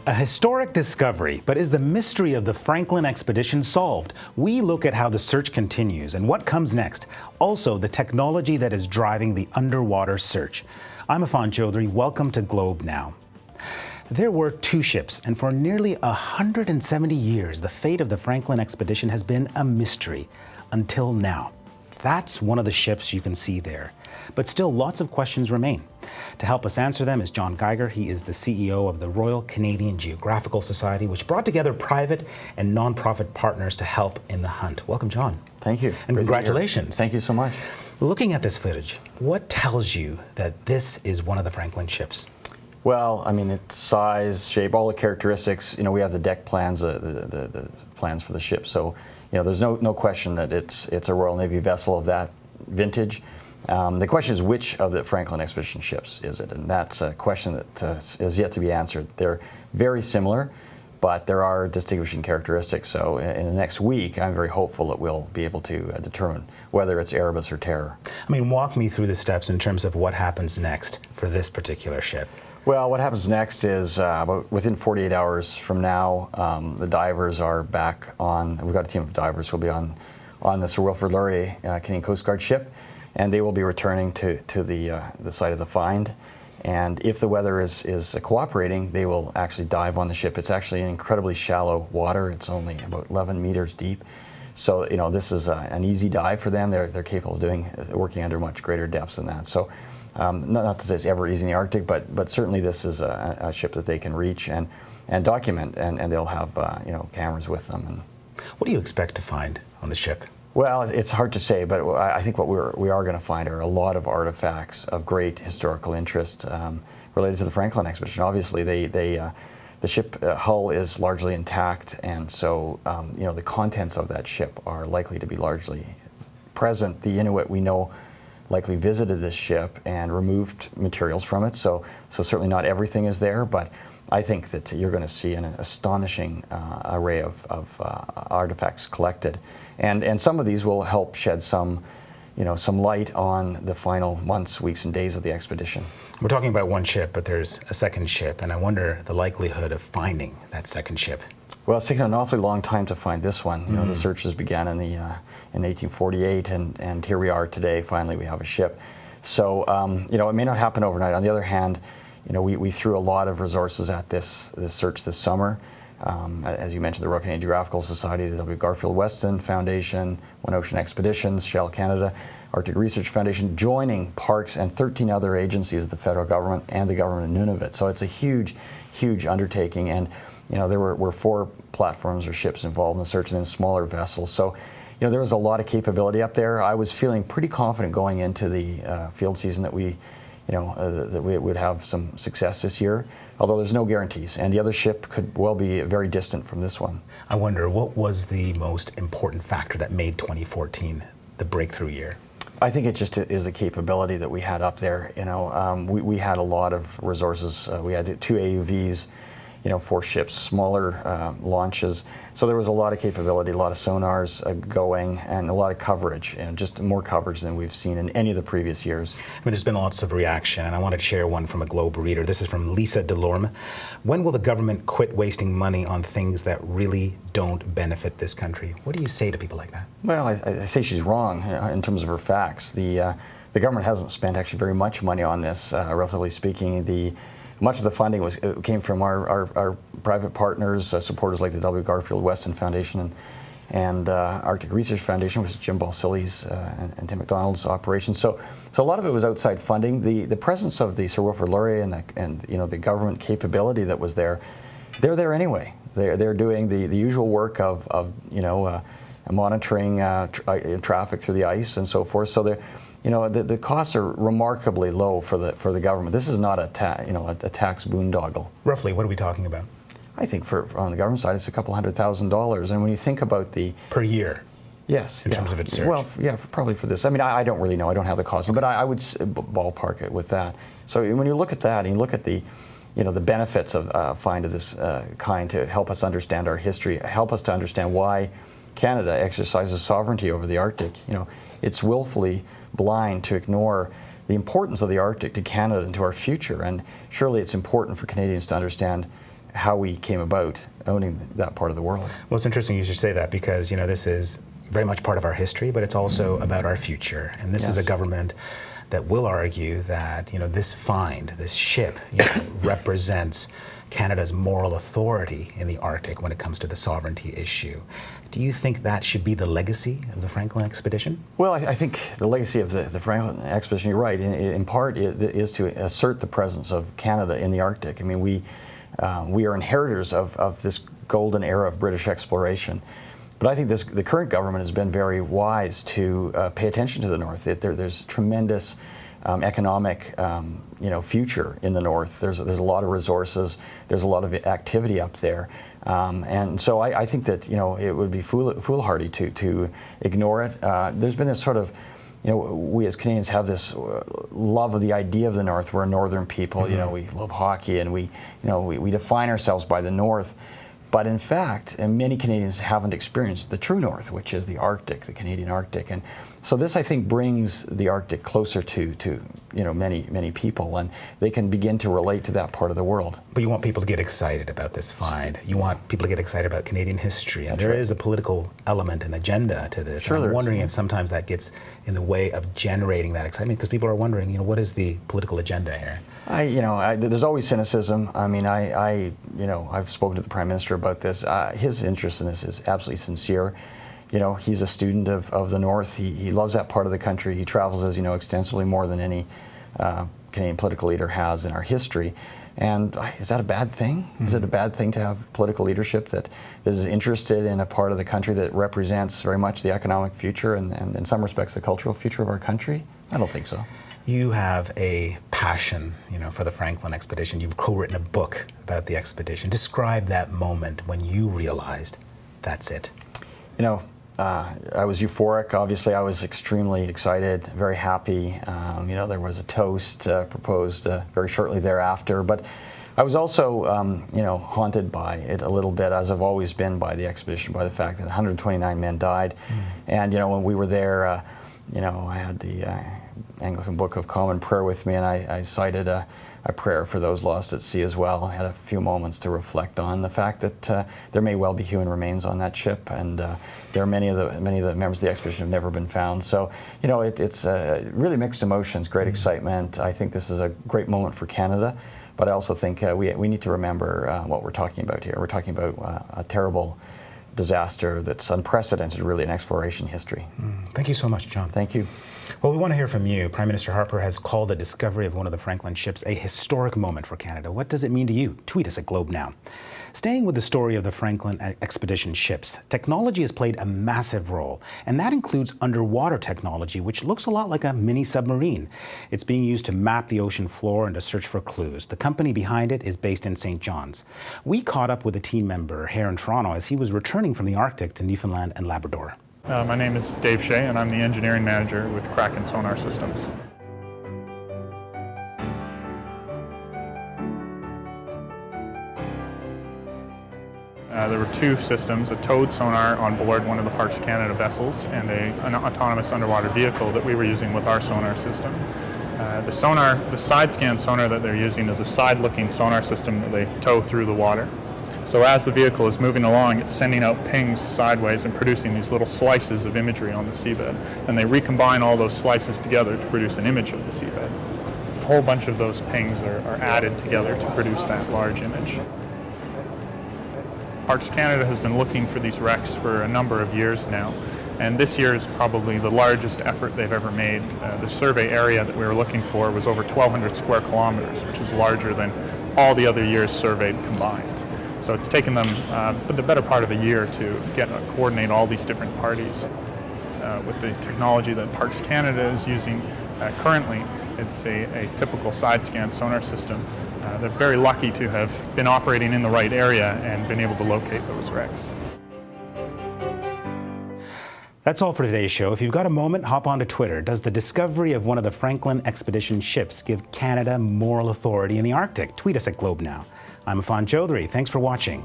A historic discovery, but is the mystery of the Franklin expedition solved? We look at how the search continues and what comes next. Also, the technology that is driving the underwater search. I'm Affan Chowdhry. Welcome to Globe Now. There were two ships, and for nearly 170 years, the fate of the Franklin expedition has been a mystery until now. That's one of the ships you can see there. But still, lots of questions remain. To help us answer them is John Geiger. He is the CEO of the Royal Canadian Geographical Society, which brought together private and nonprofit partners to help in the hunt. Welcome, John. Thank you. And congratulations. Thank you so much. Looking at this footage, what tells you that this is one of the Franklin ships? Well, I mean, its size, shape, all the characteristics. You know, we have the deck plans, the plans for the ship. So, you know, there's no question that it's a Royal Navy vessel of that vintage. The question is, which of the Franklin expedition ships is it? And that's a question that is yet to be answered. They're very similar, but there are distinguishing characteristics. So in the next week, I'm very hopeful that we'll be able to determine whether it's Erebus or Terror. I mean, walk me through the steps in terms of what happens next for this particular ship. Well, what happens next is about within 48 hours from now, the divers are back on. We've got a team of divers who will be on the Sir Wilfrid Laurier Canadian Coast Guard ship, and they will be returning to the site of the find. And if the weather is cooperating, they will actually dive on the ship. It's actually in incredibly shallow water. It's only about 11 meters deep. So, you know, this is an easy dive for them. They're capable of working under much greater depths than that. So, not to say it's ever easy in the Arctic, but certainly this is a ship that they can reach and document, and they'll have you know, cameras with them. And what do you expect to find on the ship? Well, it's hard to say, but I think what we are going to find are a lot of artifacts of great historical interest related to the Franklin expedition. Obviously, the ship hull is largely intact, and so you know, the contents of that ship are likely to be largely present. The Inuit, we know, likely visited this ship and removed materials from it, so certainly not everything is there, but I think that you're going to see an astonishing array of artifacts collected, and some of these will help shed some light on the final months, weeks, and days of the expedition. We're talking about one ship, but there's a second ship, and I wonder the likelihood of finding that second ship. Well, it's taken an awfully long time to find this one. You know, the searches began in 1848, and here we are today. Finally, we have a ship. So, you know, it may not happen overnight. On the other hand, you know, we threw a lot of resources at this search this summer. As you mentioned, the Royal Canadian Geographical Society, the W. Garfield Weston Foundation, One Ocean Expeditions, Shell Canada, Arctic Research Foundation, joining Parks and 13 other agencies of the federal government and the government of Nunavut. So it's a huge, huge undertaking. And you know, there were 4 platforms or ships involved in the search, and then smaller vessels. So, you know, there was a lot of capability up there. I was feeling pretty confident going into the field season that we would have some success this year, although there's no guarantees. And the other ship could well be very distant from this one. I wonder, what was the most important factor that made 2014 the breakthrough year? I think it just is the capability that we had up there. You know, we had a lot of resources. We had 2 AUVs, you know, 4 ships, smaller launches. So there was a lot of capability, a lot of sonars going, and a lot of coverage, and just more coverage than we've seen in any of the previous years. I mean, there's been lots of reaction, and I want to share one from a Globe reader. This is from Lisa Delorme. When will the government quit wasting money on things that really don't benefit this country? What do you say to people like that? Well, I say she's wrong in terms of her facts. The government hasn't spent actually very much money on this, relatively speaking. Much of the funding came from our private partners, supporters like the W. Garfield Weston Foundation and Arctic Research Foundation, which is Jim Balsilli's and Tim McDonald's operation. So a lot of it was outside funding. The presence of the Sir Wilfrid Laurier and you know, the government capability that was there, they're there anyway. They're doing the usual work of you know, monitoring traffic through the ice and so forth. So you know, the costs are remarkably low for the government. This is not a tax boondoggle. Roughly, what are we talking about? I think on the government side, it's a couple $100,000. And when you think about per year. Yes. In terms of its search. Well, yeah, probably for this. I mean, I don't really know. I don't have the costing, but I would ballpark it with that. So when you look at that and you look at the benefits of a find of this kind to help us understand our history, help us to understand why Canada exercises sovereignty over the Arctic. You know, it's willfully blind to ignore the importance of the Arctic to Canada and to our future. And surely it's important for Canadians to understand how we came about owning that part of the world. Well, it's interesting you should say that, because this is very much part of our history, but it's also about our future. And this is a government that will argue that this find, this ship, represents Canada's moral authority in the Arctic when it comes to the sovereignty issue. Do you think that should be the legacy of the Franklin expedition? Well, I think the legacy of the Franklin expedition, you're right, in part it is to assert the presence of Canada in the Arctic. I mean, we are inheritors of this golden era of British exploration. But I think the current government has been very wise to pay attention to the North. There's tremendous economic future in the North. There's a lot of resources. There's a lot of activity up there. And so I think that it would be foolhardy to ignore it. There's been this sort of, we as Canadians have this love of the idea of the North. We're a northern people. We love hockey, and we define ourselves by the North. But in fact, many Canadians haven't experienced the true North, which is the Arctic, the Canadian Arctic. And so this, I think, brings the Arctic closer to many people, and they can begin to relate to that part of the world. But you want people to get excited about this find. You want people to get excited about Canadian history. And there is a political element and agenda to this. Sure, I'm wondering if sometimes that gets in the way of generating that excitement, because people are wondering, what is the political agenda here? There's always cynicism. I mean, I've spoken to the Prime Minister about this. His interest in this is absolutely sincere. He's a student of the North. He loves that part of the country. He travels, as you know, extensively, more than any Canadian political leader has in our history. And is that a bad thing? Is it a bad thing to have political leadership that is interested in a part of the country that represents very much the economic future and in some respects the cultural future of our country? I don't think so. You have a passion, for the Franklin expedition. You've co-written a book about the expedition. Describe that moment when you realized that's it. I was euphoric. Obviously, I was extremely excited, very happy. There was a toast proposed very shortly thereafter. But I was also, haunted by it a little bit, as I've always been by the expedition, by the fact that 129 men died. And, when we were there, I had the Anglican Book of Common Prayer with me, and I cited a prayer for those lost at sea as well. I had a few moments to reflect on the fact that there may well be human remains on that ship, and there are many of the members of the expedition have never been found. So, it's really mixed emotions, great excitement. I think this is a great moment for Canada, but I also think we need to remember what we're talking about here. We're talking about a terrible disaster that's unprecedented, really, in exploration history. Thank you so much, John. Thank you. Well, we want to hear from you. Prime Minister Harper has called the discovery of one of the Franklin ships a historic moment for Canada. What does it mean to you? Tweet us at Globe Now. Staying with the story of the Franklin expedition ships, technology has played a massive role, and that includes underwater technology, which looks a lot like a mini submarine. It's being used to map the ocean floor and to search for clues. The company behind it is based in St. John's. We caught up with a team member here in Toronto as he was returning from the Arctic to Newfoundland and Labrador. My name is Dave Shea, and I'm the engineering manager with Kraken Sonar Systems. There were two systems, a towed sonar on board one of the Parks Canada vessels and an autonomous underwater vehicle that we were using with our sonar system. The side scan sonar that they're using is a side-looking sonar system that they tow through the water. So as the vehicle is moving along, it's sending out pings sideways and producing these little slices of imagery on the seabed. And they recombine all those slices together to produce an image of the seabed. A whole bunch of those pings are added together to produce that large image. Parks Canada has been looking for these wrecks for a number of years now, and this year is probably the largest effort they've ever made. The survey area that we were looking for was over 1,200 square kilometers, which is larger than all the other years surveyed combined. So it's taken them the better part of a year to coordinate all these different parties. With the technology that Parks Canada is using currently, it's a typical side scan sonar system. They're very lucky to have been operating in the right area and been able to locate those wrecks. That's all for today's show. If you've got a moment, hop onto Twitter. Does the discovery of one of the Franklin expedition ships give Canada moral authority in the Arctic? Tweet us at Globe Now. I'm Affan Chowdhry. Thanks for watching.